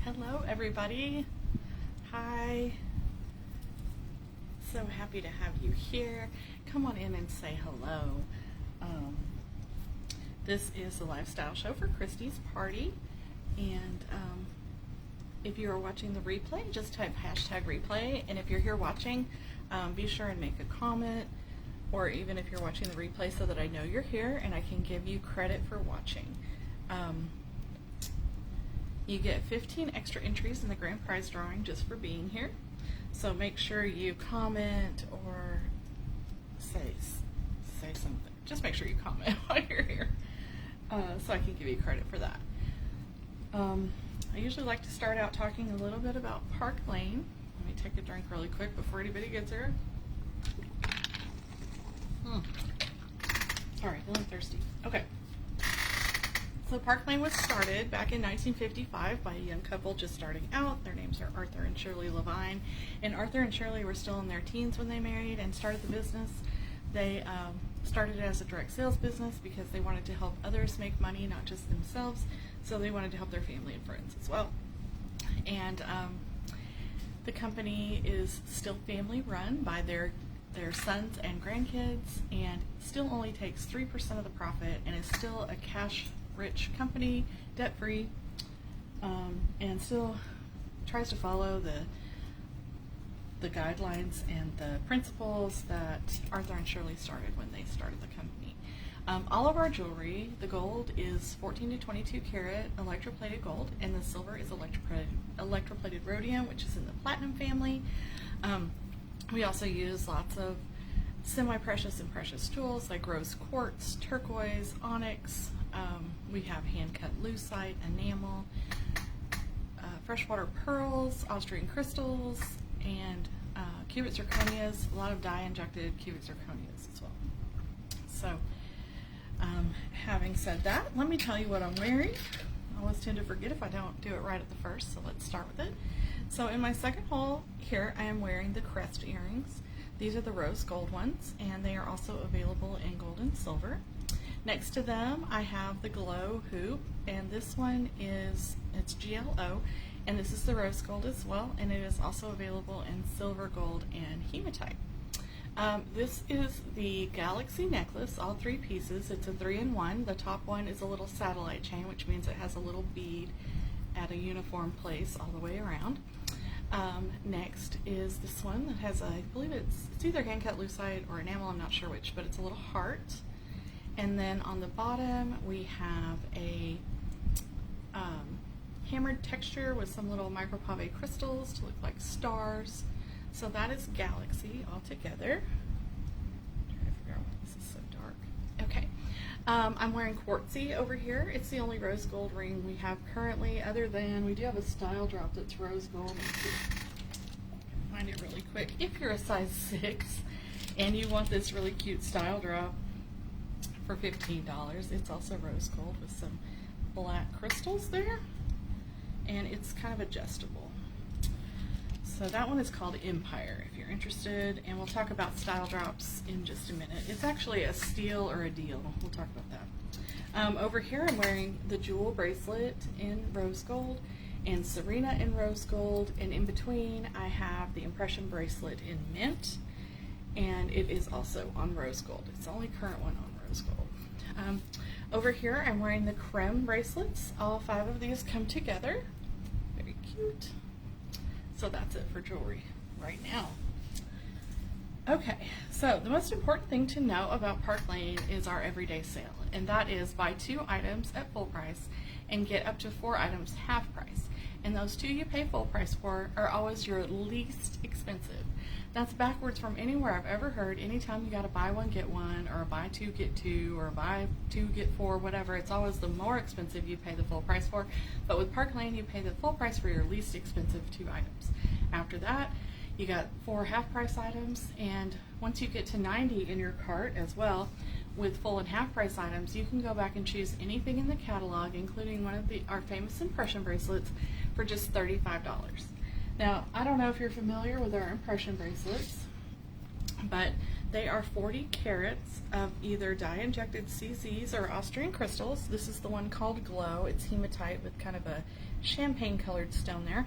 Hello, everybody. Hi. So happy to have you here. Come on in and say hello. Um, this is the lifestyle show for Christy's party. And if you are watching the replay, just type hashtag replay. And if you're here watching, be sure and make a comment. Or even if you're watching the replay so that I know you're here and I can give you credit for watching. You get 15 extra entries in the grand prize drawing just for being here. So make sure you comment or say something. Just make sure you comment while you're here so I can give you credit for that. I usually like to start out talking a little bit about Park Lane. Let me take a drink really quick before anybody gets here. Sorry, feeling thirsty. Okay. So Park Lane was started back in 1955 by a young couple just starting out. Their names are Arthur and Shirley Levine. And Arthur and Shirley were still in their teens when they married and started the business. They started it as a direct sales business because they wanted to help others make money, not just themselves. So they wanted to help their family and friends as well. And the company is still family run by their sons and grandkids, and still only takes 3% of the profit, and is still a cash-rich company, debt-free, and still tries to follow the guidelines and the principles that Arthur and Shirley started when they started the company. All of our jewelry, the gold is 14 to 22 karat electroplated gold, and the silver is electroplated rhodium, which is in the platinum family. We also use lots of semi-precious and precious jewels like rose quartz, turquoise, onyx. We have hand-cut lucite, enamel, freshwater pearls, Austrian crystals, and cubic zirconias, a lot of dye-injected cubic zirconias as well. So, having said that, let me tell you what I'm wearing. I always tend to forget if I don't do it right at the first, so let's start with it. So in my second haul here, I am wearing the Crest earrings. These are the rose gold ones, and they are also available in gold and silver. Next to them, I have the Glow hoop, and this one it's GLO, and this is the rose gold as well, and it is also available in silver, gold, and hematite. This is the Galaxy necklace, all three pieces. It's a 3-in-1. The top one is a little satellite chain, which means it has a little bead at a uniform place all the way around. Next is this one that has I believe it's either hand-cut lucite or enamel, I'm not sure which, but it's a little heart. And then on the bottom we have a hammered texture with some little micropave crystals to look like stars. So that is Galaxy all together. I'm trying to figure out why this is so dark. Okay. I'm wearing Quartzy over here. It's the only rose gold ring we have currently, other than we do have a style drop that's rose gold. Let's see. I can find it really quick. If you're a size 6 and you want this really cute style drop for $15, it's also rose gold with some black crystals there, and it's kind of adjustable. So that one is called Empire if you're interested, and we'll talk about style drops in just a minute. It's actually a steal or a deal. We'll talk about that. Over here I'm wearing the jewel bracelet in rose gold and Serena in rose gold, and in between I have the impression bracelet in mint, and it is also on rose gold. It's the only current one on rose gold. Over here I'm wearing the creme bracelets. All 5 of these come together. Very cute. So that's it for jewelry right now. Okay, so the most important thing to know about Park Lane is our everyday sale, and that is buy 2 items at full price and get up to 4 items half price. And those 2 you pay full price for are always your least expensive. That's backwards from anywhere I've ever heard. Anytime you gotta buy 1 get 1, or buy 2 get 2, or buy 2 get 4, whatever, it's always the more expensive you pay the full price for. But with Park Lane, you pay the full price for your least expensive 2 items. After that, you got 4 half price items, and once you get to 90 in your cart as well, with full and half price items, you can go back and choose anything in the catalog, including one of our famous impression bracelets, for just $35. Now, I don't know if you're familiar with our impression bracelets. but they are 40 carats of either dye-injected CZs or Austrian crystals. This is the one called Glow. It's hematite with kind of a champagne-colored stone there,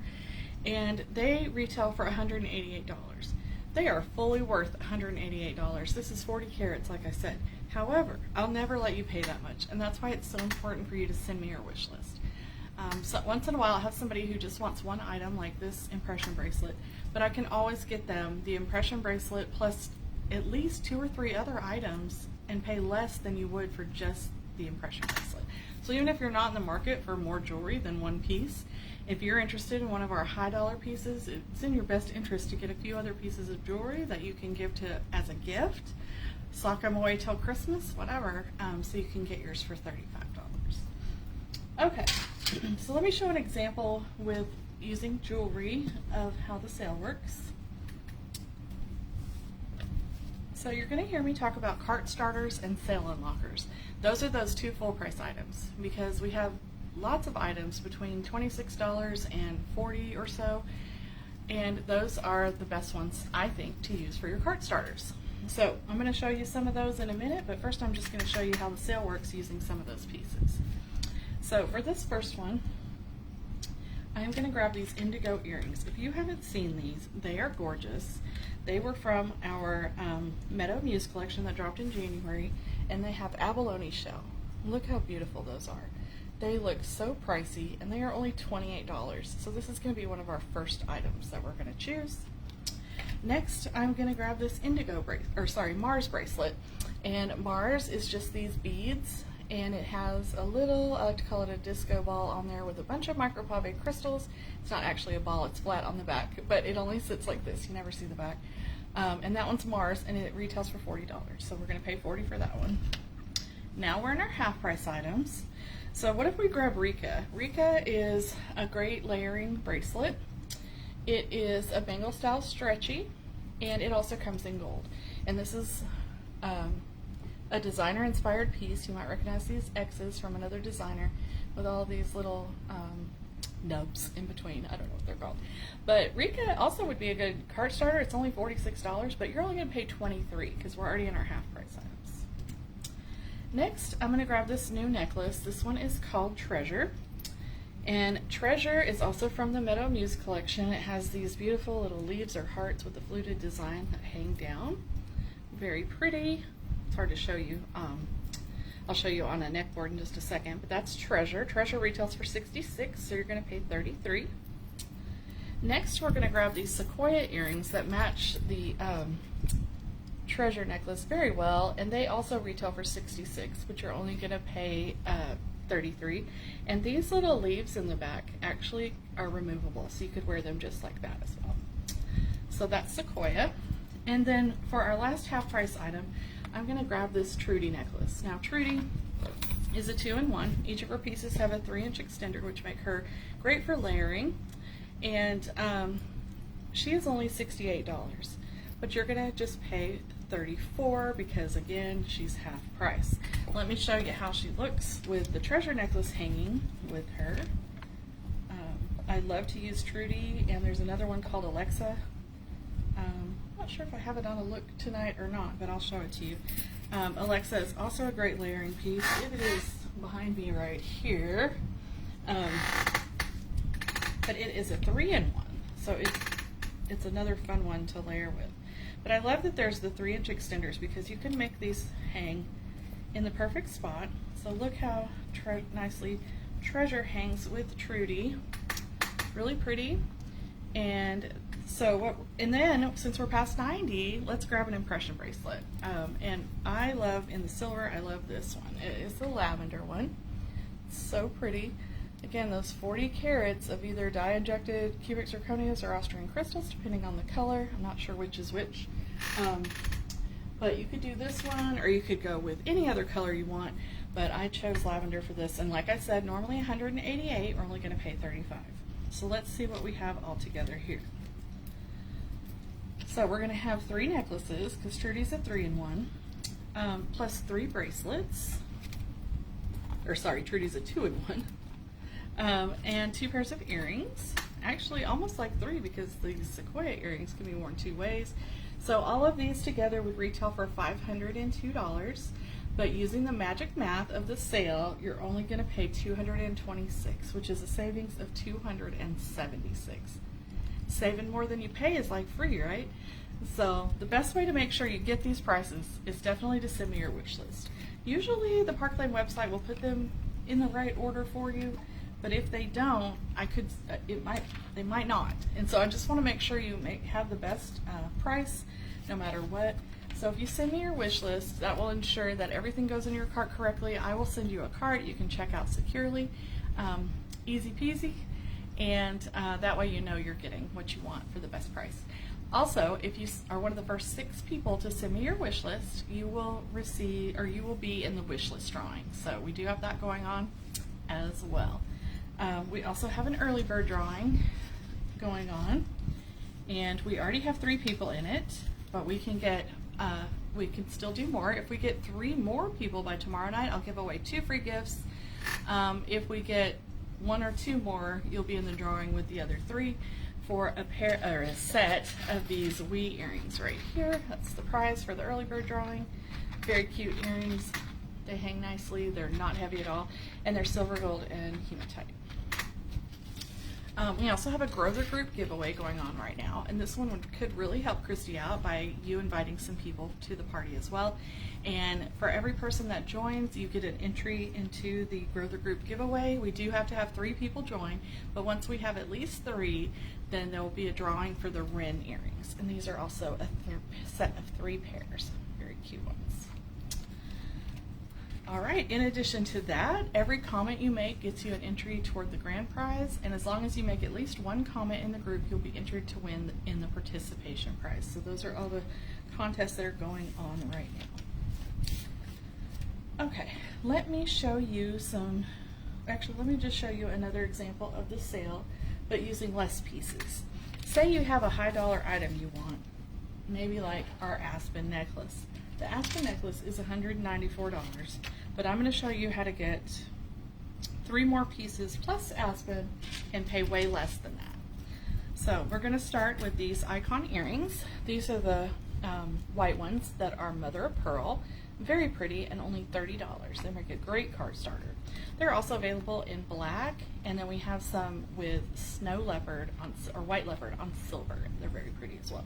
and they retail for $188. They are fully worth $188. This is 40 carats, like I said. However, I'll never let you pay that much, and that's why it's so important for you to send me your wish list. So once in a while, I'll have somebody who just wants one item, like this impression bracelet, but I can always get them the impression bracelet plus at least 2 or 3 other items and pay less than you would for just the impression bracelet. So even if you're not in the market for more jewelry than one piece, if you're interested in one of our high dollar pieces, it's in your best interest to get a few other pieces of jewelry that you can give to as a gift, sock them away till Christmas, whatever, so you can get yours for $35. Okay, so let me show an example with using jewelry of how the sale works. So you're going to hear me talk about cart starters and sale unlockers. Those are those 2 full price items, because we have lots of items between $26 and $40 or so, and those are the best ones, I think, to use for your cart starters. So I'm going to show you some of those in a minute, but first I'm just going to show you how the sale works using some of those pieces. So for this first one, I'm going to grab these indigo earrings. If you haven't seen these, they are gorgeous. They were from our Meadow Muse collection that dropped in January, and they have abalone shell. Look how beautiful those are. They look so pricey, and they are only $28. So this is going to be one of our first items that we're going to choose. Next, I'm going to grab this Mars bracelet, and Mars is just these beads, and it has a little, I like to call it a disco ball on there with a bunch of micropave crystals. It's not actually a ball, it's flat on the back, but it only sits like this. You never see the back. And that one's Mars, and it retails for $40. So we're going to pay $40 for that one. Now we're in our half price items. So what if we grab Rika? Rika is a great layering bracelet. It is a bangle style stretchy, and it also comes in gold. And this is a designer inspired piece. You might recognize these X's from another designer with all these little nubs in between. I don't know what they're called. But Rika also would be a good cart starter. It's only $46, but you're only going to pay $23 because we're already in our half price items. Next, I'm going to grab this new necklace. This one is called Treasure. And Treasure is also from the Meadow Muse collection. It has these beautiful little leaves or hearts with a fluted design that hang down. Very pretty. It's hard to show you. I'll show you on a neck board in just a second, but that's Treasure. Treasure retails for $66, so you're going to pay $33. Next, we're going to grab these Sequoia earrings that match the Treasure necklace very well, and they also retail for $66, but you're only going to pay $33. And these little leaves in the back actually are removable, so you could wear them just like that as well. So that's Sequoia. And then for our last half price item, I'm going to grab this Trudy necklace. Now Trudy is a 2-in-1. Each of her pieces have a 3-inch extender, which make her great for layering. And she is only $68, but you're going to just pay $34 because, again, she's half price. Let me show you how she looks with the Treasure necklace hanging with her. I love to use Trudy, and there's another one called Alexa. I'm not sure if I have it on a look tonight or not, but I'll show it to you. Alexa is also a great layering piece. It is behind me right here. But it is a 3-in-1, so it's another fun one to layer with. But I love that there's the 3-inch extenders because you can make these hang in the perfect spot. So look how nicely Treasure hangs with Trudy. Really pretty. And so and then since we're past 90, let's grab an impression bracelet. And I love, in the silver, I love this one. It is the lavender one. It's so pretty. Again, those 40 carats of either dye-injected cubic zirconias or Austrian crystals, depending on the color. I'm not sure which is which. But you could do this one, or you could go with any other color you want. But I chose lavender for this. And like I said, normally $188, we're only going to pay $35. So let's see what we have all together here. So we're going to have 3 necklaces, because Trudy's a 3-in-1, plus 3 bracelets. Or sorry, Trudy's a 2-in-1. And 2 pairs of earrings. Actually, almost like 3 because these Sequoia earrings can be worn 2 ways. So all of these together would retail for $502, but using the magic math of the sale, you're only going to pay $226, which is a savings of $276. Saving more than you pay is like free, right? So the best way to make sure you get these prices is definitely to send me your wish list. Usually the Park Lane website will put them in the right order for you, but if they don't, they might not. And so I just want to make sure you have the best price no matter what. So if you send me your wish list, that will ensure that everything goes in your cart correctly. I will send you a cart you can check out securely, easy peasy, and that way you know you're getting what you want for the best price. Also, if you are one of the first 6 people to send me your wish list, you will receive, or you will be in the wish list drawing. So we do have that going on as well. We also have an early bird drawing going on, and we already have 3 people in it, but we can still do more. If we get 3 more people by tomorrow night, I'll give away 2 free gifts. If we get 1 or 2 more, you'll be in the drawing with the other 3 for a pair or a set of these wee earrings right here. That's the prize for the early bird drawing. Very cute earrings. They hang nicely. They're not heavy at all, and they're silver, gold, and hematite. We also have a Grover Group giveaway going on right now, and this one could really help Christy out by you inviting some people to the party as well. And for every person that joins, you get an entry into the Grover Group giveaway. We do have to have 3 people join, but once we have at least 3, then there will be a drawing for the Wren earrings. And these are also a set of 3 pairs. Very cute ones. All right, in addition to that, every comment you make gets you an entry toward the grand prize, and as long as you make at least 1 comment in the group, you'll be entered to win in the participation prize. So those are all the contests that are going on right now. Okay, let me show you let me just show you another example of the sale, but using less pieces. Say you have a high dollar item you want, maybe like our aspen necklace. The aspen necklace is $194, but I'm going to show you how to get 3 more pieces plus aspen and pay way less than that. So we're going to start with these icon earrings. These are the white ones that are mother of pearl. Very pretty and only $30. They make a great card starter. They're also available in black, and then we have some with snow leopard or white leopard on silver. They're very pretty as well.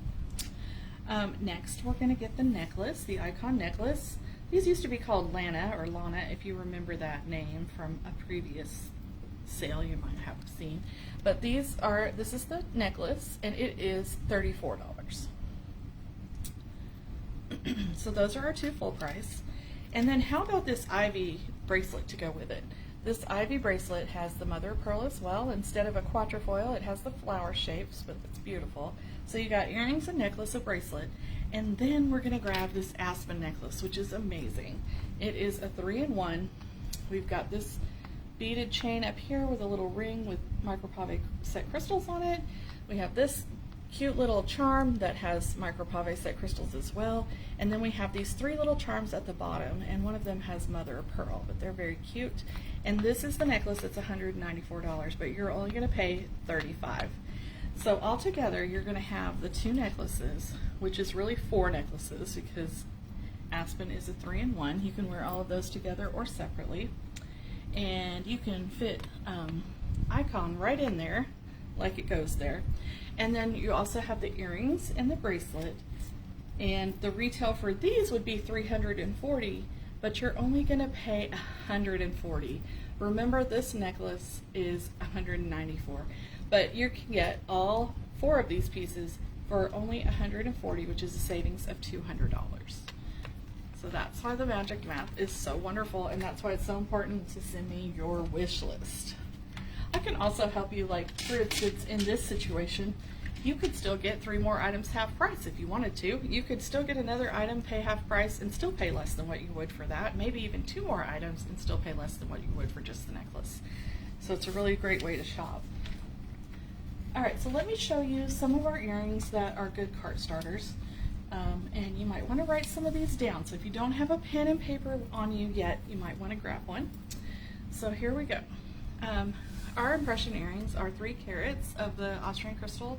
Next, we're going to get the necklace, the icon necklace. These used to be called Lana or Lana, if you remember that name from a previous sale you might have seen. But this is the necklace, and it is $34. So those are our 2 full price. And then how about this ivy bracelet to go with it? This ivy bracelet has the mother of pearl as well. Instead of a quatrefoil, it has the flower shapes, but it's beautiful. So you got earrings, a necklace, a bracelet, and then we're going to grab this aspen necklace, which is amazing. It is a 3-in-1. We've got this beaded chain up here with a little ring with micropave set crystals on it. We have this cute little charm that has micropave set crystals as well, and then we have these 3 little charms at the bottom, and one of them has mother of pearl, but they're very cute. And this is the necklace that's $194, but you're only going to pay $35. So altogether, you're going to have the 2 necklaces, which is really 4 necklaces because aspen is a 3-in-1. You can wear all of those together or separately, and you can fit icon right in there like it goes there. And then you also have the earrings and the bracelet, and the retail for these would be $340, but you're only going to pay $140. Remember, this necklace is $194, but you can get all 4 of these pieces for only $140, which is a savings of $200. So that's why the magic math is so wonderful, and that's why it's so important to send me your wish list. I can also help you, like for instance in this situation, you could still get 3 more items half price if you wanted to. You could still get another item, pay half price, and still pay less than what you would for that. Maybe even 2 more items and still pay less than what you would for just the necklace. So it's a really great way to shop. Alright, so let me show you some of our earrings that are good cart starters. And you might want to write some of these down. So if you don't have a pen and paper on you yet, you might want to grab one. So here we go. Our impression earrings are 3 carats of the Austrian crystal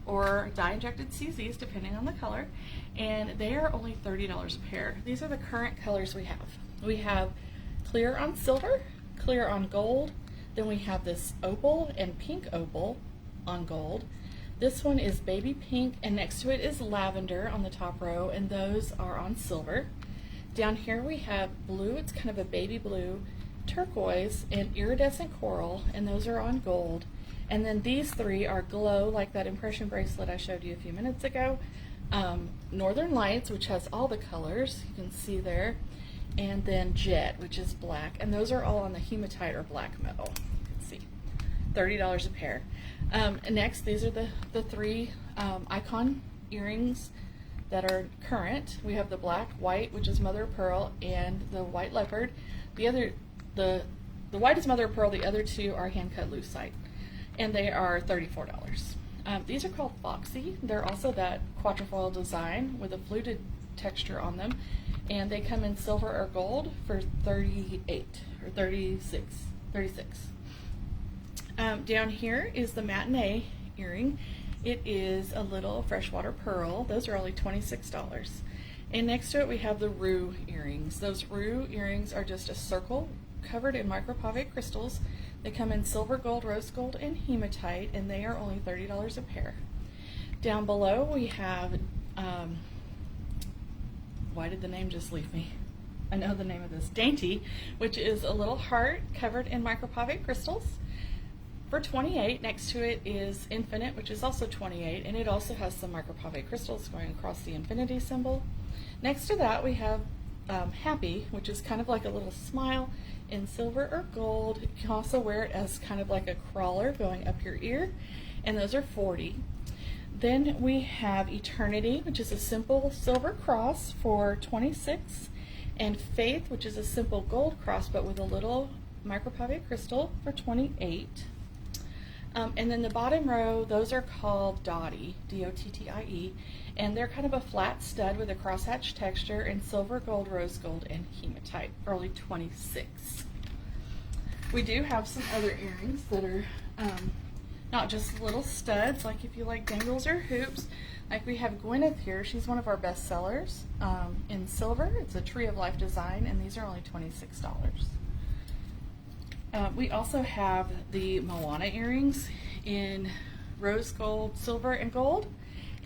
or dye-injected CZs, depending on the color, and they are only $30 a pair. These are the current colors we have. We have clear on silver, clear on gold, then we have this opal and pink opal on gold. This one is baby pink, and next to it is lavender on the top row, and those are on silver. Down here we have blue, it's kind of a baby blue, turquoise, and iridescent coral, and those are on gold. And then these three are glow, like that impression bracelet I showed you a few minutes ago. Northern Lights, which has all the colors, you can see there. And then Jet, which is black. And those are all on the hematite or black metal. You can see. $30 a pair. And next, these are the three icon earrings that are current. We have the black, white, which is mother of pearl, and the white leopard. The white is mother of pearl, the other two are hand cut lucite, and they are $34. These are called Foxy. They're also that quatrefoil design with a fluted texture on them, and they come in silver or gold for $38 or $36. Down here is the matinee earring. It is a little freshwater pearl. Those are only $26. And next to it we have the Rue earrings. Those Rue earrings are just a circle covered in micropave crystals. They come in silver, gold, rose gold, and hematite, and they are only $30 a pair. Down below we have, why did the name just leave me? I know the name of this, Dainty, which is a little heart covered in micropave crystals for $28. Next to it is Infinite, which is also $28, and it also has some micropave crystals going across the infinity symbol. Next to that we have Happy, which is kind of like a little smile in silver or gold. You can also wear it as kind of like a crawler going up your ear, and those are $40. Then we have Eternity, which is a simple silver cross for $26, and Faith, which is a simple gold cross but with a little micropave crystal for $28. And then the bottom row, those are called Dottie, D-O-T-T-I-E, and they're kind of a flat stud with a crosshatch texture in silver, gold, rose gold, and hematite for only $26. We do have some other earrings that are not just little studs, like if you like dangles or hoops. Like we have Gwyneth here, she's one of our best sellers in silver. It's a Tree of Life design, and these are only $26. We also have the Moana earrings in rose gold, silver, and gold,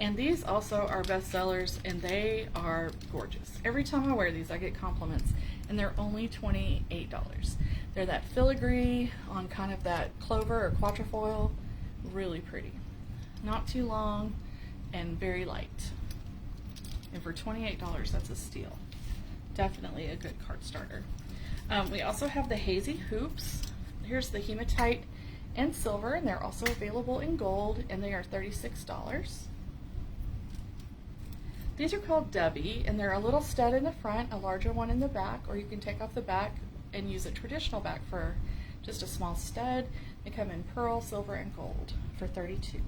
and these also are best sellers, and they are gorgeous. Every time I wear these I get compliments, and they're only $28. They're that filigree on kind of that clover or quatrefoil, really pretty. Not too long and very light. And for $28, that's a steal. Definitely a good card starter. We also have the Hazy hoops. Here's the hematite and silver, and they're also available in gold, and they are $36. These are called Dubby, and they're a little stud in the front, a larger one in the back, or you can take off the back and use a traditional back for just a small stud. They come in pearl, silver, and gold for $32.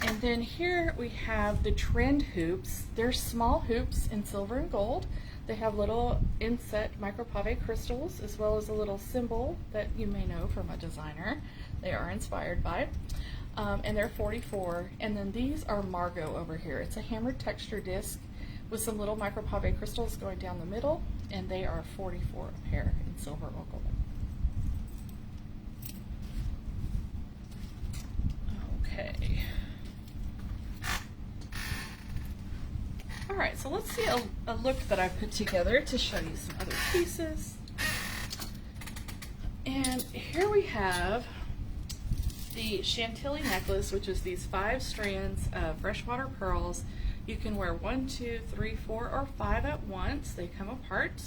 And then here we have the Trend hoops. They're small hoops in silver and gold. They have little inset micropave crystals, as well as a little symbol that you may know from a designer they are inspired by. And they're $44. And then these are Margot over here. It's a hammered texture disc with some little micropave crystals going down the middle, and they are $44 a pair in silver or gold. Okay. Alright, so let's see a look that I put together to show you some other pieces. And here we have the Chantilly necklace, which is these 5 strands of freshwater pearls. You can wear 1, 2, 3, 4, or 5 at once. They come apart.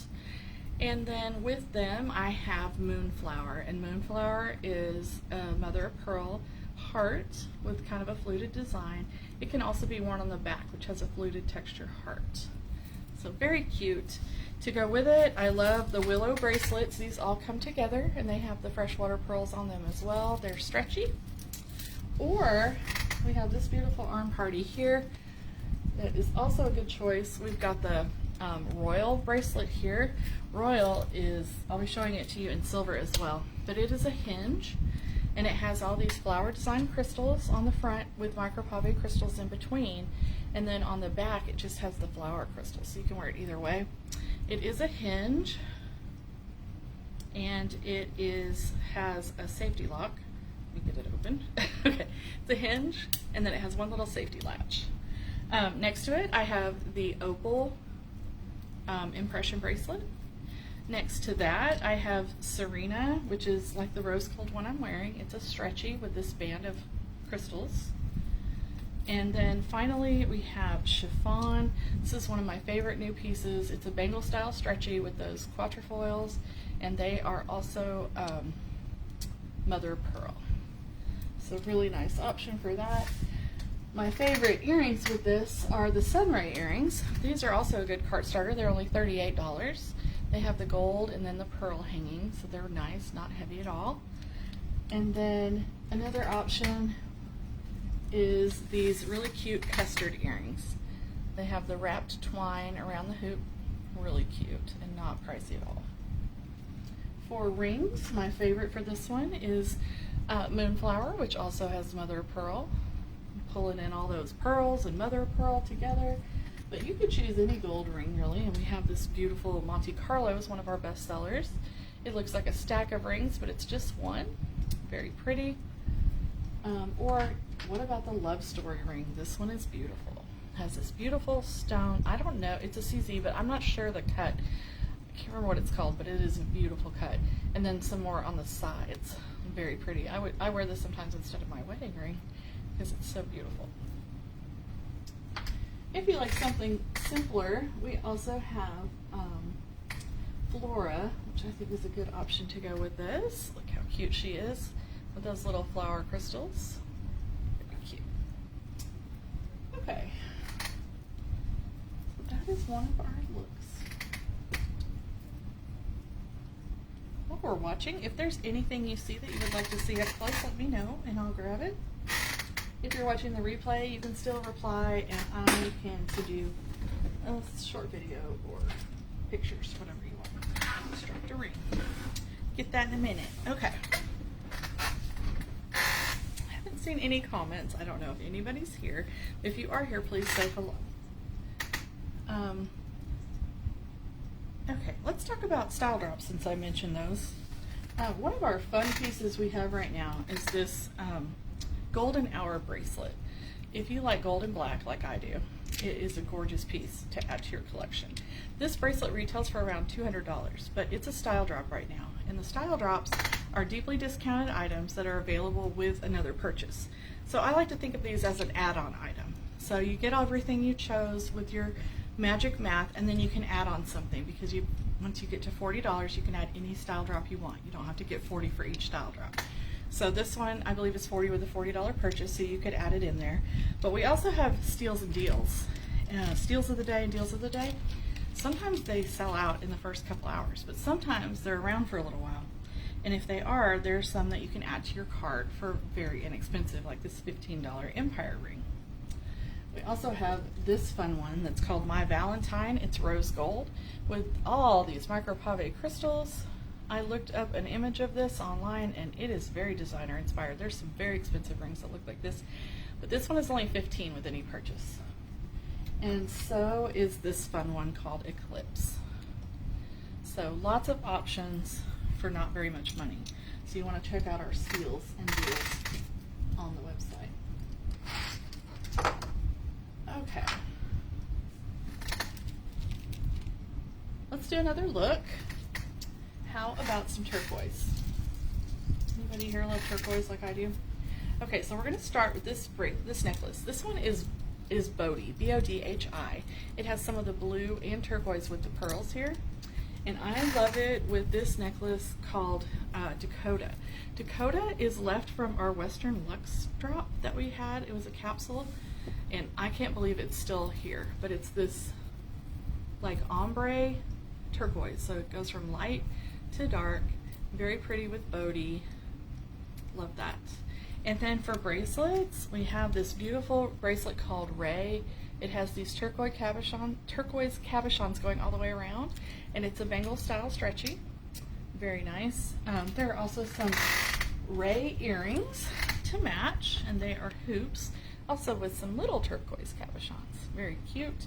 And then with them I have Moonflower, and Moonflower is a mother of pearl heart with kind of a fluted design. It can also be worn on the back, which has a fluted texture heart. So very cute. To go with it, I love the willow bracelets. These all come together, and they have the freshwater pearls on them as well. They're stretchy. Or we have this beautiful arm party here that is also a good choice. We've got the Royal bracelet here. Royal is, I'll be showing it to you in silver as well, but it is a hinge, And it has all these flower design crystals on the front with micropave crystals in between. And then on the back, it just has the flower crystals, so you can wear it either way. It is a hinge, and it has a safety lock. Let me get it open. Okay, it's a hinge, and then it has one little safety latch. Next to it, I have the opal impression bracelet. Next to that, I have Serena, which is like the rose gold one I'm wearing. It's a stretchy with this band of crystals. And then finally, we have chiffon. This is one of my favorite new pieces. It's a bangle style stretchy with those quatrefoils, and they are also mother of pearl. So really nice option for that. My favorite earrings with this are the Sunray earrings. These are also a good cart starter. They're only $38. They have the gold and then the pearl hanging, so they're nice, not heavy at all. And then another option is these really cute custard earrings. They have the wrapped twine around the hoop, really cute and not pricey at all. For rings, my favorite for this one is Moonflower, which also has mother of pearl. Pulling in all those pearls and mother of pearl together. But you could choose any gold ring, really. And we have this beautiful Monte Carlo, is one of our best sellers. It looks like a stack of rings, but it's just one. Very pretty. Or what about the Love Story ring? This one is beautiful. It has this beautiful stone. I don't know, it's a CZ, but I'm not sure the cut. I can't remember what it's called, but it is a beautiful cut. And then some more on the sides. Very pretty. I wear this sometimes instead of my wedding ring because it's so beautiful. If you like something simpler, we also have Flora, which I think is a good option to go with this. Look how cute she is with those little flower crystals. Very cute. Okay, so that is one of our looks. While we're watching, if there's anything you see that you would like to see up close, let me know and I'll grab it. If you're watching the replay, you can still reply and I can to do a short video or pictures, whatever you want. Construct a ring. Get that in a minute. Okay. I haven't seen any comments. I don't know if anybody's here. If you are here, please say hello. Okay, let's talk about style drops since I mentioned those. One of our fun pieces we have right now is this golden hour bracelet. If you like gold and black like I do, it is a gorgeous piece to add to your collection. This bracelet retails for around $200, but it's a style drop right now. And the style drops are deeply discounted items that are available with another purchase. So I like to think of these as an add-on item. So you get everything you chose with your magic math, and then you can add on something because once you get to $40, you can add any style drop you want. You don't have to get 40 for each style drop. So this one, I believe, is 40 with a $40 purchase, so you could add it in there. But we also have steals and deals. Steals of the day and deals of the day. Sometimes they sell out in the first couple hours, but sometimes they're around for a little while. And if they are, there's some that you can add to your cart for very inexpensive, like this $15 Empire ring. We also have this fun one that's called My Valentine. It's rose gold with all these micropave crystals. I looked up an image of this online and it is very designer inspired. There's some very expensive rings that look like this, but this one is only $15 with any purchase. And so is this fun one called Eclipse. So lots of options for not very much money. So you want to check out our steals and deals on the website. Okay. Let's do another look. How about some turquoise? Anybody here love turquoise like I do? Okay, so we're going to start with this necklace. This one is Bodhi, B-O-D-H-I. It has some of the blue and turquoise with the pearls here. And I love it with this necklace called Dakota. Dakota is left from our Western Luxe drop that we had. It was a capsule, and I can't believe it's still here. But it's this like ombre turquoise, so it goes from light to dark, very pretty with Bodhi. Love that. And then for bracelets, we have this beautiful bracelet called Ray. It has these turquoise cabochons going all the way around, and it's a bangle style stretchy. Very nice. There are also some Ray earrings to match, and they are hoops, also with some little turquoise cabochons. Very cute.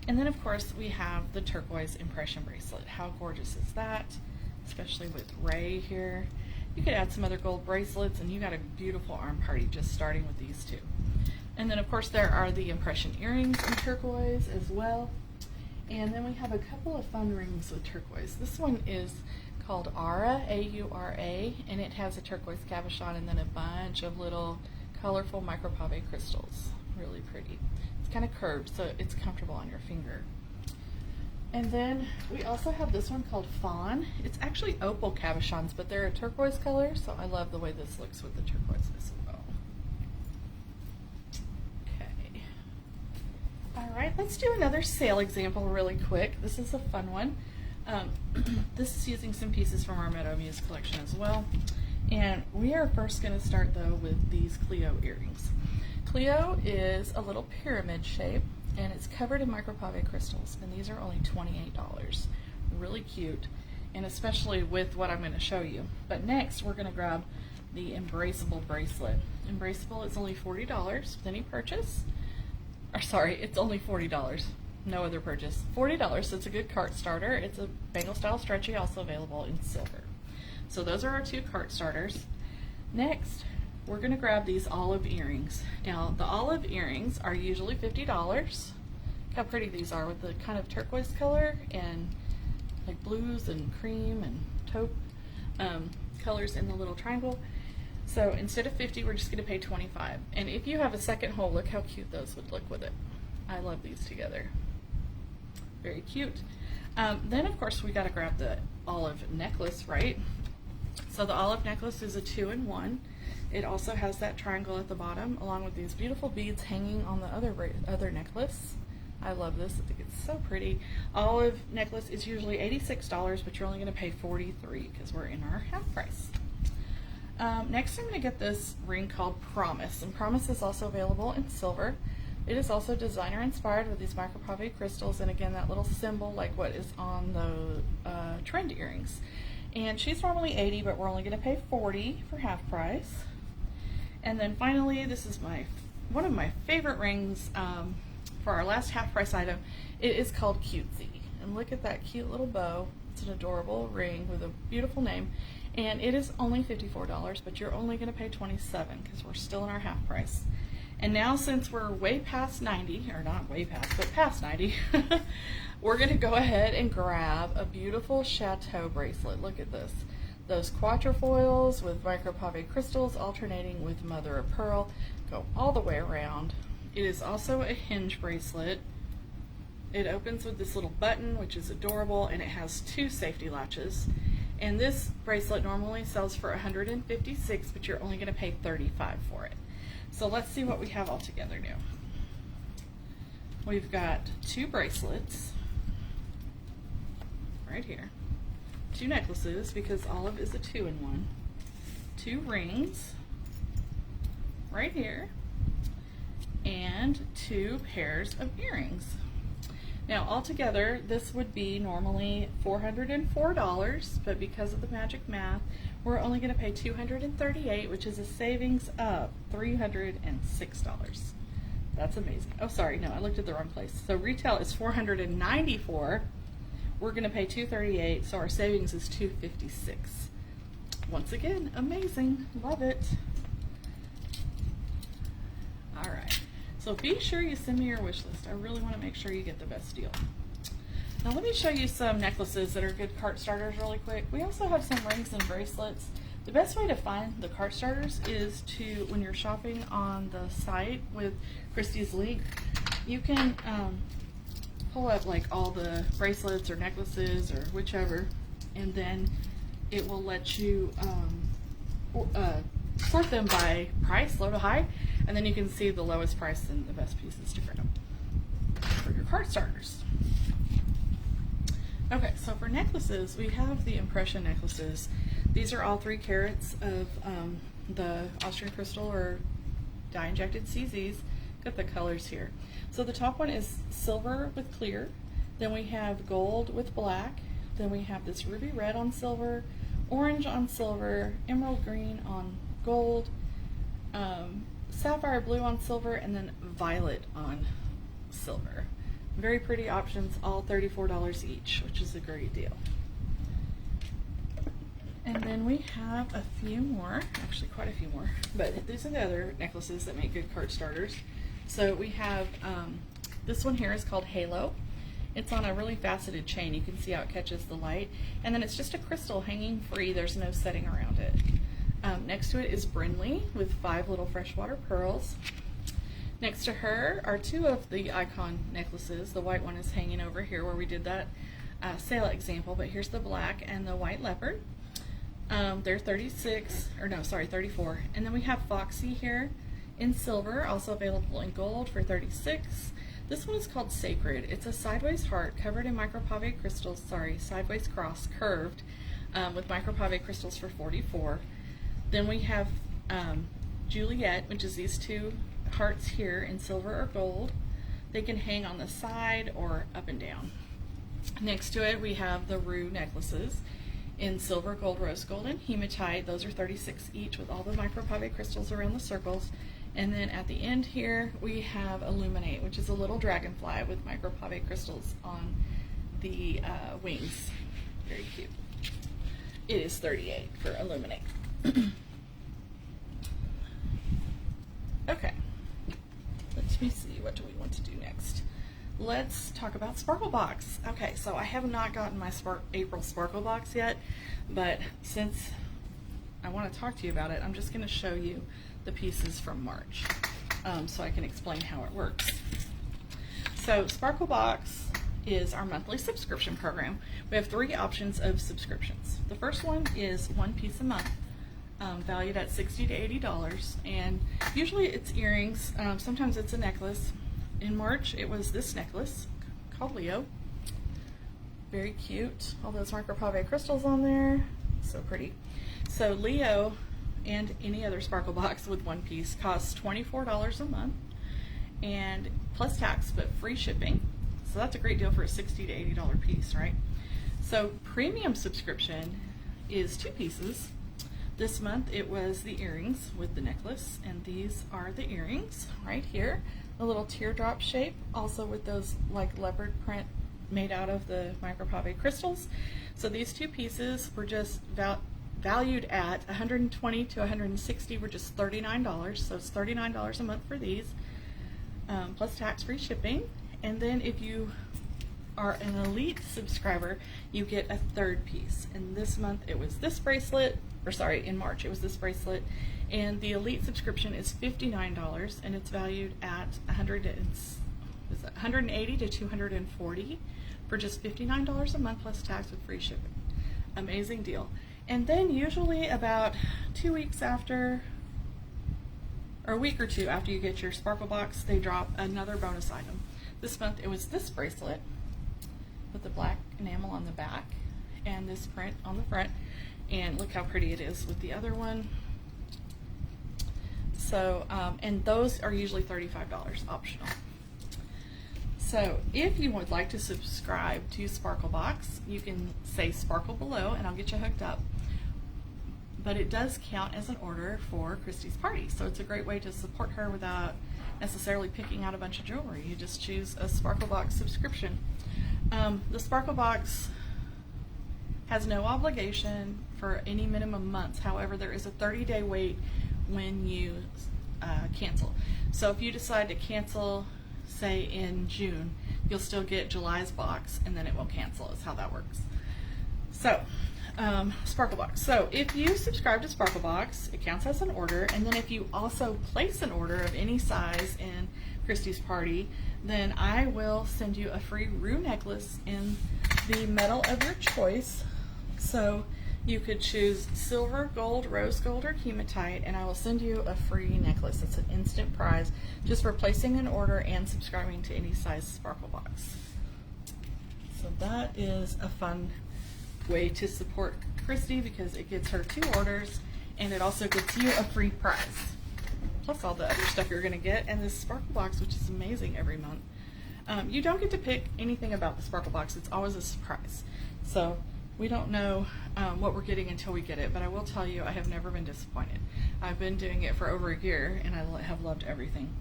And then of course we have the turquoise impression bracelet. How gorgeous is that? Especially with Ray here. You could add some other gold bracelets and you got a beautiful arm party just starting with these two. And then of course there are the impression earrings in turquoise as well. And then we have a couple of fun rings with turquoise. This one is called Aura, A-U-R-A, and it has a turquoise cabochon and then a bunch of little colorful micropave crystals. Really pretty. It's kind of curved, so it's comfortable on your finger. And then we also have this one called Fawn. It's actually opal cabochons, but they're a turquoise color, so I love the way this looks with the turquoise as well. Okay. All right, let's do another sale example really quick. This is a fun one. This is using some pieces from our Meadow Muse collection as well. And we are first going to start though with these Cleo earrings. Cleo is a little pyramid shape and it's covered in micropave crystals, and these are only $28. Really cute, and especially with what I'm going to show you. But next we're going to grab the Embraceable bracelet. Embraceable is only $40 with any purchase. Or sorry, it's only $40. No other purchase. $40, so it's a good cart starter. It's a bangle style stretchy, also available in silver. So those are our two cart starters. Next, we're going to grab these olive earrings. Now, the olive earrings are usually $50. Look how pretty these are with the kind of turquoise color and like blues and cream and taupe colors in the little triangle. So instead of $50, we're just going to pay $25. And if you have a second hole, look how cute those would look with it. I love these together. Very cute. Then of course we got to grab the olive necklace, right? So the olive necklace is a 2-in-1. It also has that triangle at the bottom along with these beautiful beads hanging on the other necklace. I love this. I think it's so pretty. Olive necklace is usually $86, but you're only going to pay $43 because we're in our half price. Next I'm going to get this ring called Promise, and Promise is also available in silver. It is also designer inspired with these micropave crystals, and again that little symbol like what is on the trend earrings. And she's normally $80, but we're only going to pay $40 for half price. And then finally, this is one of my favorite rings for our last half price item. It is called Cutesy, and look at that cute little bow. It's an adorable ring with a beautiful name, and it is only $54, but you're only going to pay $27 because we're still in our half price. And now since we're way past 90, or not way past, but past 90, we're going to go ahead and grab a beautiful Chateau bracelet. Look at this. Those quatrefoils with micropave crystals alternating with mother of pearl go all the way around. It is also a hinge bracelet. It opens with this little button, which is adorable, and it has 2 safety latches. And this bracelet normally sells for $156, but you're only going to pay $35 for it. So let's see what we have all together new. We've got 2 bracelets right here, 2 necklaces because olive is a 2-in-1, 2 rings right here, and 2 pairs of earrings. Now altogether this would be normally $404, but because of the magic math we're only going to pay $238, which is a savings of $306. That's amazing. Oh sorry, no, I looked at the wrong place. So retail is $494. We're going to pay $238, so our savings is $256. Once again, amazing. Love it. All right. So be sure you send me your wish list. I really want to make sure you get the best deal. Now let me show you some necklaces that are good cart starters really quick. We also have some rings and bracelets. The best way to find the cart starters is to, when you're shopping on the site with Christy's link, you can pull up like all the bracelets or necklaces or whichever, and then it will let you sort them by price, low to high, and then you can see the lowest price and the best pieces to grab for your cart starters. Okay, so for necklaces, we have the impression necklaces. These are all 3 carats of the Austrian crystal or dye injected CZs. Got the colors here. So the top one is silver with clear, then we have gold with black, then we have this ruby red on silver, orange on silver, emerald green on gold, sapphire blue on silver, and then violet on silver. Very pretty options, all $34 each, which is a great deal. And then we have a few more, actually quite a few more, but these are the other necklaces that make good card starters. So we have, this one here is called Halo. It's on a really faceted chain. You can see how it catches the light. And then it's just a crystal hanging free. There's no setting around it. Next to it is Brinley with 5 little freshwater pearls. Next to her are 2 of the icon necklaces. The white one is hanging over here where we did that sale example, but here's the black and the white leopard. They're 34. And then we have Foxy here in silver, also available in gold for 36. This one is called Sacred. It's a sideways heart covered in micropave crystals, sideways cross curved with micropave crystals for 44. Then we have Juliet, which is these 2 hearts here in silver or gold. They can hang on the side or up and down. Next to it we have the Rue necklaces in silver, gold, rose gold, and hematite. Those are 36 each with all the micropave crystals around the circles. And then at the end here we have Illuminate, which is a little dragonfly with micropave crystals on the wings. Very cute. It is 38 for Illuminate. Okay, let me see, what do we want to do next? Let's talk about Sparkle Box. Okay, so I have not gotten my April Sparkle Box yet, but since I want to talk to you about it, I'm just going to show you the pieces from March so I can explain how it works. So Sparkle Box is our monthly subscription program. We have 3 options of subscriptions. The first one is 1 piece a month, valued at $60 to $80, and usually it's earrings, sometimes it's a necklace. In March it was this necklace called Leo. Very cute, all those micropave crystals on there, so pretty. So Leo and any other Sparkle Box with 1 piece costs $24 a month, and plus tax, but free shipping. So that's a great deal for a $60 to $80 piece, right? So premium subscription is 2 pieces. This month it was the earrings with the necklace, and these are the earrings right here. A little teardrop shape, also with those like leopard print made out of the micropave crystals. So these 2 pieces were just valued at $120 to $160, were just $39. So it's $39 a month for these, plus tax-free shipping. And then if you are an elite subscriber, you get a 3rd piece. And this month it was this bracelet, or sorry, in March it was this bracelet. And the elite subscription is $59, and it's valued at $180 to $240 for just $59 a month plus tax with free shipping. Amazing deal. And then usually about 2 weeks after, or a week or 2 after you get your Sparkle Box, they drop another bonus item. This month it was this bracelet with the black enamel on the back and this print on the front, and look how pretty it is with the other one. So, and those are usually $35 optional. So if you would like to subscribe to Sparkle Box, you can say Sparkle below and I'll get you hooked up. But it does count as an order for Christy's party, so it's a great way to support her without necessarily picking out a bunch of jewelry. You just choose a Sparkle Box subscription. The Sparkle Box has no obligation for any minimum months. However, there is a 30-day wait when you cancel. So if you decide to cancel, say in June, you'll still get July's box, and then it will cancel, is how that works. So Sparkle Box. So if you subscribe to Sparkle Box, it counts as an order, and then if you also place an order of any size in Christy's party, then I will send you a free Rue necklace in the metal of your choice. So you could choose silver, gold, rose gold, or hematite, and I will send you a free necklace. It's an instant prize just for placing an order and subscribing to any size Sparkle Box. So that is a fun way to support Christy because it gets her 2 orders, and it also gets you a free prize, plus all the other stuff you're going to get, and this Sparkle Box, which is amazing every month. You don't get to pick anything about the Sparkle Box. It's always a surprise. So we don't know what we're getting until we get it, but I will tell you I have never been disappointed. I've been doing it for over a year, and I have loved everything.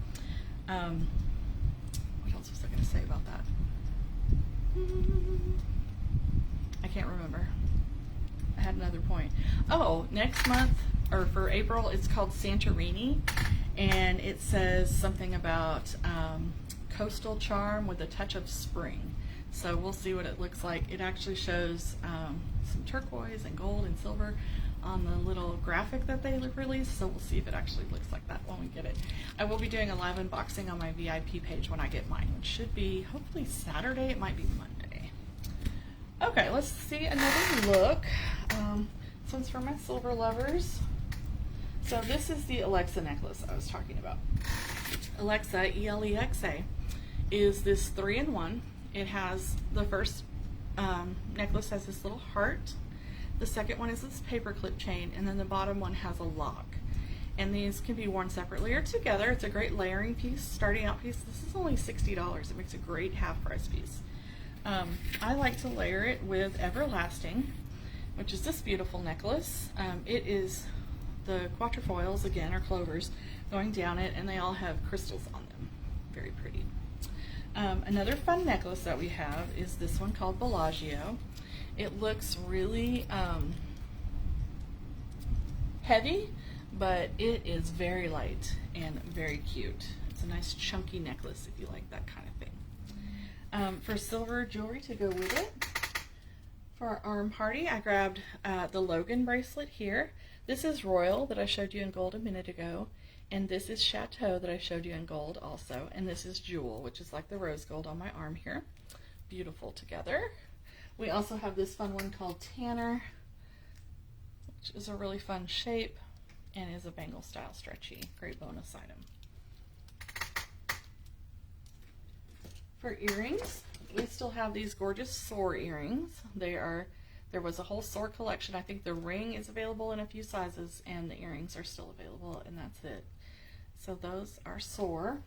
What else was I going to say about that? I can't remember. I had another point. Oh, next month, or for April, it's called Santorini, and it says something about coastal charm with a touch of spring. So we'll see what it looks like. It actually shows some turquoise and gold and silver on the little graphic that they released, so we'll see if it actually looks like that when we get it. I will be doing a live unboxing on my VIP page when I get mine, which should be hopefully Saturday. It might be Monday. Okay, let's see another look. This one's for my silver lovers. So this is the Alexa necklace I was talking about. Alexa, E-L-E-X-A, is this 3-in-1. It has the first necklace has this little heart. The second one is this paperclip chain, and then the bottom one has a lock. And these can be worn separately or together. It's a great layering piece, starting out piece. This is only $60. It makes a great half price piece. I like to layer it with Everlasting, which is this beautiful necklace. It is the quatrefoils, again, or clovers, going down it, and they all have crystals on them. Very pretty. Another fun necklace that we have is this one called Bellagio. It looks really heavy, but it is very light and very cute. It's a nice chunky necklace if you like that kind of thing. For silver jewelry to go with it, for our arm party, I grabbed the Logan bracelet here. This is Royal that I showed you in gold a minute ago, and this is Chateau that I showed you in gold also, and this is Jewel, which is like the rose gold on my arm here. Beautiful together. We also have this fun one called Tanner, which is a really fun shape and is a bangle style stretchy. Great bonus item. For earrings, we still have these gorgeous Soar earrings. There was a whole Soar collection. I think the ring is available in a few sizes, and the earrings are still available, and that's it. So those are Soar.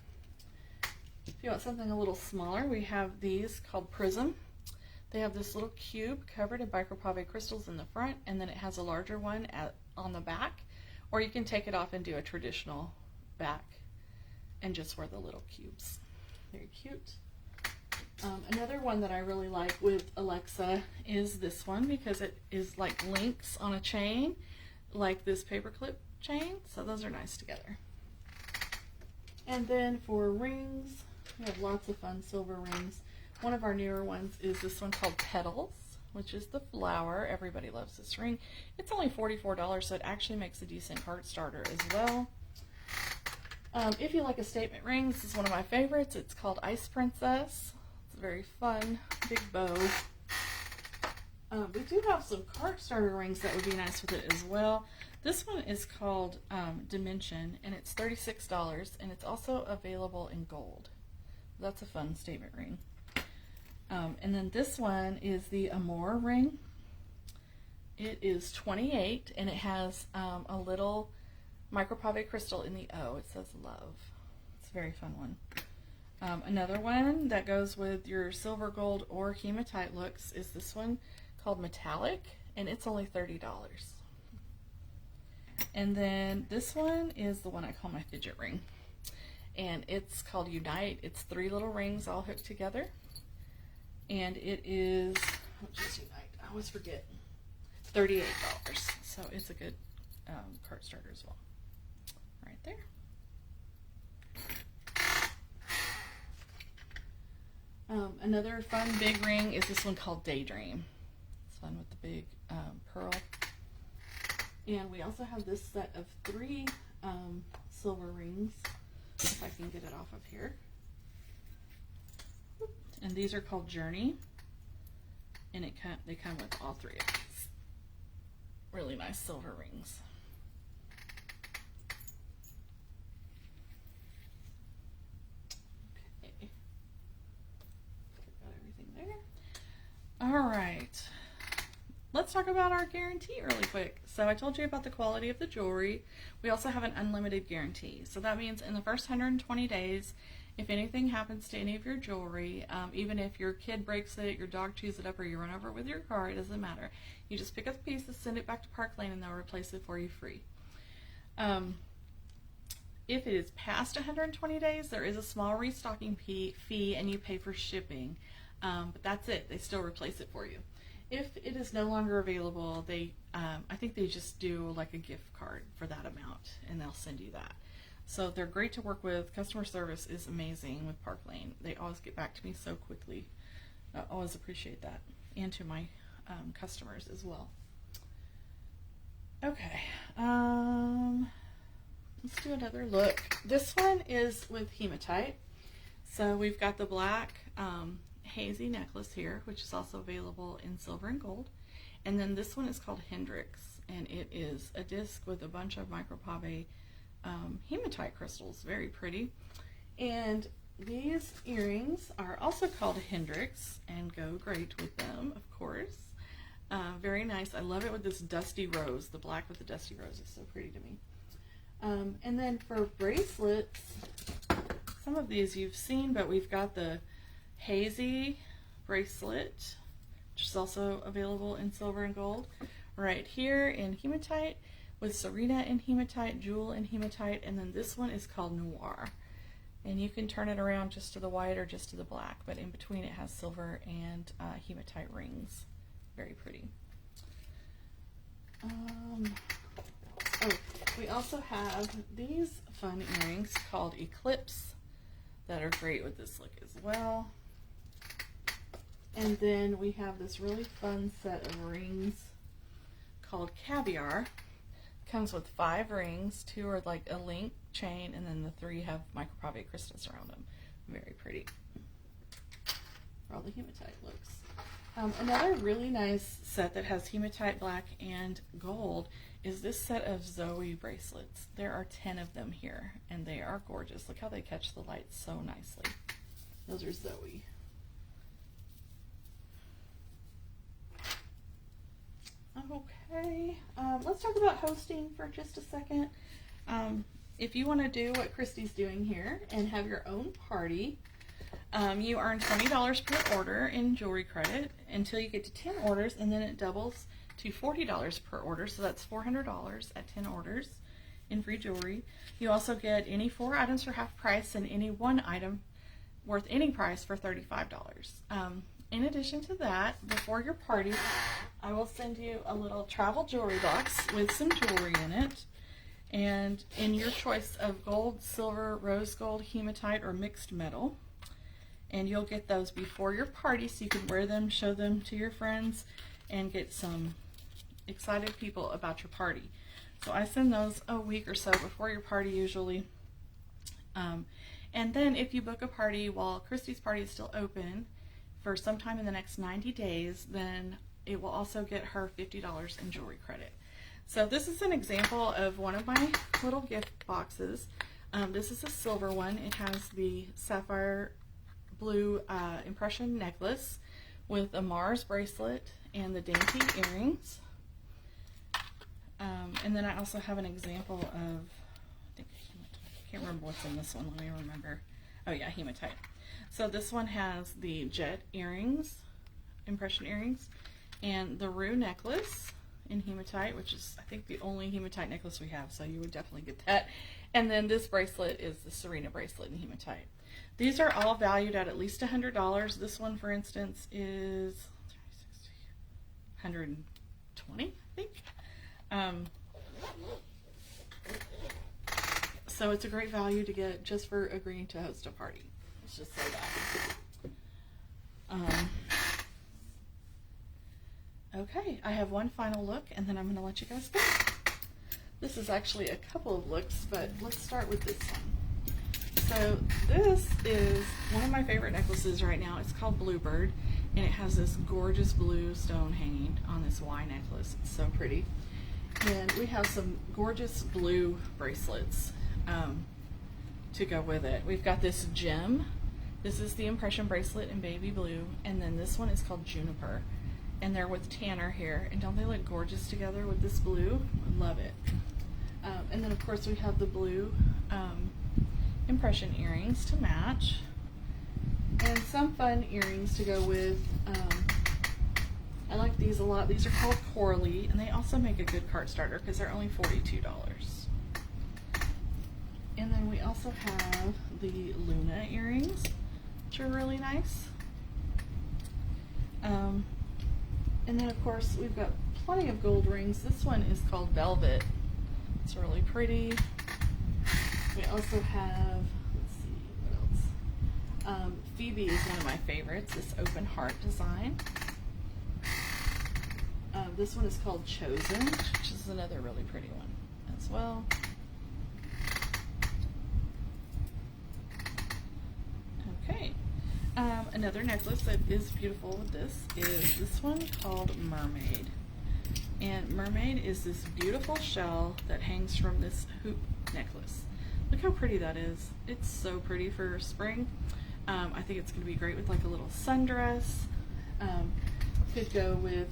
If you want something a little smaller, we have these called Prism. They have this little cube covered in micropave crystals in the front, and then it has a larger one on the back, or you can take it off and do a traditional back and just wear the little cubes. Very cute. Another one that I really like with Alexa is this one, because it is like links on a chain, like this paperclip chain, so those are nice together. And then for rings, we have lots of fun silver rings. One of our newer ones is this one called Petals, which is the flower. Everybody loves this ring. It's only $44, so it actually makes a decent heart starter as well. If you like a statement ring, this is one of my favorites. It's called Ice Princess. It's very fun, big bow. We do have some cart starter rings that would be nice with it as well. This one is called Dimension, and it's $36, and it's also available in gold. That's a fun statement ring. And then this one is the Amore ring. It is $28, and it has a little micropave crystal in the O. It says love. It's a very fun one. Another one that goes with your silver, gold, or hematite looks is this one called Metallic, and it's only $30. And then this one is the one I call my fidget ring, and it's called Unite. It's 3 little rings all hooked together, and it is, which is Unite, I always forget, $38. So it's a good cart starter as well. Right there. Another fun big ring is this one called Daydream. It's fun with the big pearl. And we also have this set of 3 silver rings, if I can get it off of here. And these are called Journey, and they come with all 3 of these. Really nice silver rings. Okay. Got everything there. All right. Let's talk about our guarantee really quick. So I told you about the quality of the jewelry. We also have an unlimited guarantee. So that means in the first 120 days, if anything happens to any of your jewelry, even if your kid breaks it, your dog chews it up, or you run over it with your car, it doesn't matter. You just pick up the pieces, send it back to Park Lane, and they'll replace it for you free. If it is past 120 days, there is a small restocking fee and you pay for shipping. But that's it. They still replace it for you. If it is no longer available, I think they just do like a gift card for that amount and they'll send you that. So they're great to work with. Customer service is amazing with Park Lane. They always get back to me so quickly. I always appreciate that, and to my customers as well. Okay, let's do another look. This one is with hematite. So we've got the black hazy necklace here, which is also available in silver and gold. And then this one is called Hendrix, and it is a disc with a bunch of micropave hematite crystals. Very pretty. And these earrings are also called Hendrix and go great with them, of course. Very nice. I love it with this dusty rose. The black with the dusty rose is so pretty to me. And then for bracelets, some of these you've seen, but we've got the hazy bracelet, which is also available in silver and gold. Right here in hematite with Serena in hematite, Jewel in hematite, and then this one is called Noir. And you can turn it around just to the white or just to the black, but in between it has silver and hematite rings. Very pretty. We also have these fun earrings called Eclipse that are great with this look as well. And then we have this really fun set of rings called Caviar. Comes with 5 rings. 2 are like a link chain, and then the 3 have micropave crystals around them. Very pretty for all the hematite looks. Another really nice set that has hematite black and gold is this set of Zoe bracelets. There are 10 of them here, and they are gorgeous. Look how they catch the light so nicely. Those are Zoe. Okay, let's talk about hosting for just a second. If you want to do what Christy's doing here and have your own party, you earn $20 per order in jewelry credit until you get to 10 orders, and then it doubles to $40 per order, so that's $400 at 10 orders in free jewelry. You also get any 4 items for half price and any 1 item worth any price for $35. In addition to that, before your party, I will send you a little travel jewelry box with some jewelry in it, and in your choice of gold, silver, rose gold, hematite, or mixed metal. And you'll get those before your party so you can wear them, show them to your friends, and get some excited people about your party. So I send those a week or so before your party usually. And then if you book a party while Christy's party is still open for sometime in the next 90 days, then it will also get her $50 in jewelry credit. So this is an example of one of my little gift boxes. This is a silver one. It has the sapphire blue impression necklace with a Mars bracelet and the dainty earrings. And then I also have an example of, I can't remember what's in this one. Let me remember. Oh yeah, hematite. So this one has the jet earrings, impression earrings, and the Rue necklace in hematite, which is I think the only hematite necklace we have, so you would definitely get that. And then this bracelet is the Serena bracelet in hematite. These are all valued at least $100. This one, for instance, is $120, I think. So it's a great value to get just for agreeing to host a party. Let's just say that. Okay, I have one final look, and then I'm going to let you guys go. This is actually a couple of looks, but let's start with this one. So this is one of my favorite necklaces right now. It's called Bluebird, and it has this gorgeous blue stone hanging on this Y necklace. It's so pretty. And we have some gorgeous blue bracelets to go with it. We've got this gem. This is the impression bracelet in baby blue, and then this one is called Juniper. And they're with Tanner here, and don't they look gorgeous together with this blue? I love it. And then of course we have the blue impression earrings to match, and some fun earrings to go with. I like these a lot. These are called Coralie, and they also make a good cart starter because they're only $42. And then we also have the Luna earrings, which are really nice. And then of course we've got plenty of gold rings. This one is called Velvet. It's really pretty. We also have, let's see, what else? Phoebe is one of my favorites, this open heart design. This one is called Chosen, which is another really pretty one as well. Okay. Another necklace that is beautiful with this is this one called Mermaid. And Mermaid is this beautiful shell that hangs from this hoop necklace. Look how pretty that is. It's so pretty for spring. I think it's going to be great with like a little sundress. Could go with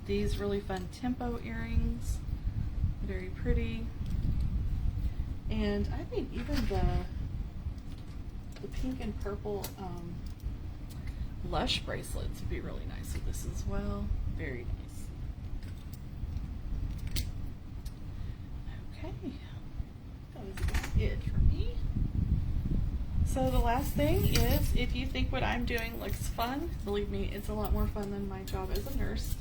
these really fun tempo earrings. Very pretty. And I think even the pink and purple Lush bracelets would be really nice with this as well. Very nice. Okay, that was about it for me. So the last thing is, if you think what I'm doing looks fun, believe me, it's a lot more fun than my job as a nurse.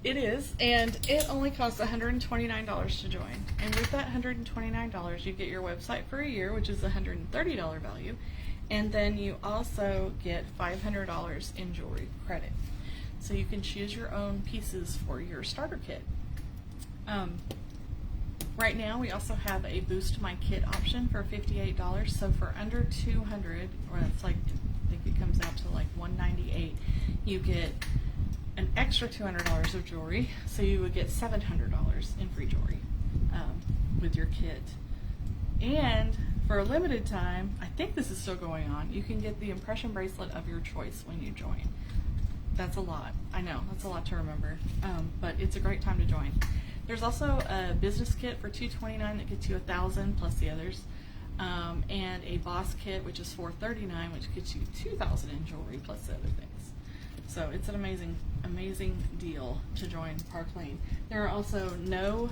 It is, and it only costs $129 to join. And with that $129, you get your website for a year, which is a $130 value. And then you also get $500 in jewelry credit. So you can choose your own pieces for your starter kit. Right now we also have a Boost My Kit option for $58. So for under $200, or it's like, I think it comes out to like $198, you get an extra $200 of jewelry. So you would get $700 in free jewelry with your kit. And for a limited time, I think this is still going on, you can get the impression bracelet of your choice when you join. That's a lot. I know, that's a lot to remember, but it's a great time to join. There's also a business kit for $229 that gets you 1,000 plus the others, and a boss kit which is $439, which gets you 2,000 in jewelry plus the other things. So it's an amazing, amazing deal to join Park Lane. There are also no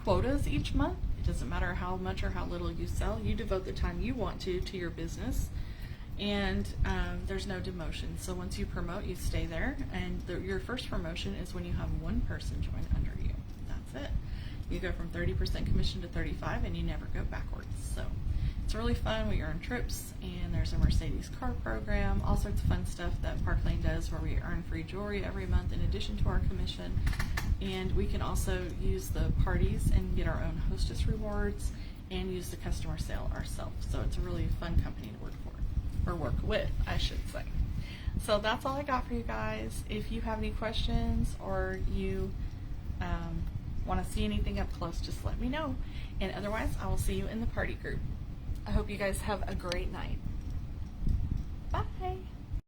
quotas each month. It doesn't matter how much or how little you sell. You devote the time you want to your business, and there's no demotion. So once you promote, you stay there, and your first promotion is when you have one person join under you. That's it. You go from 30% commission to 35%, and you never go backwards. So it's really fun. We earn trips, and there's a Mercedes car program, all sorts of fun stuff that Park Lane does where we earn free jewelry every month in addition to our commission. And we can also use the parties and get our own hostess rewards and use the customer sale ourselves. So it's a really fun company to work for, or work with, I should say. So that's all I got for you guys. If you have any questions or you want to see anything up close, just let me know. And otherwise, I will see you in the party group. I hope you guys have a great night.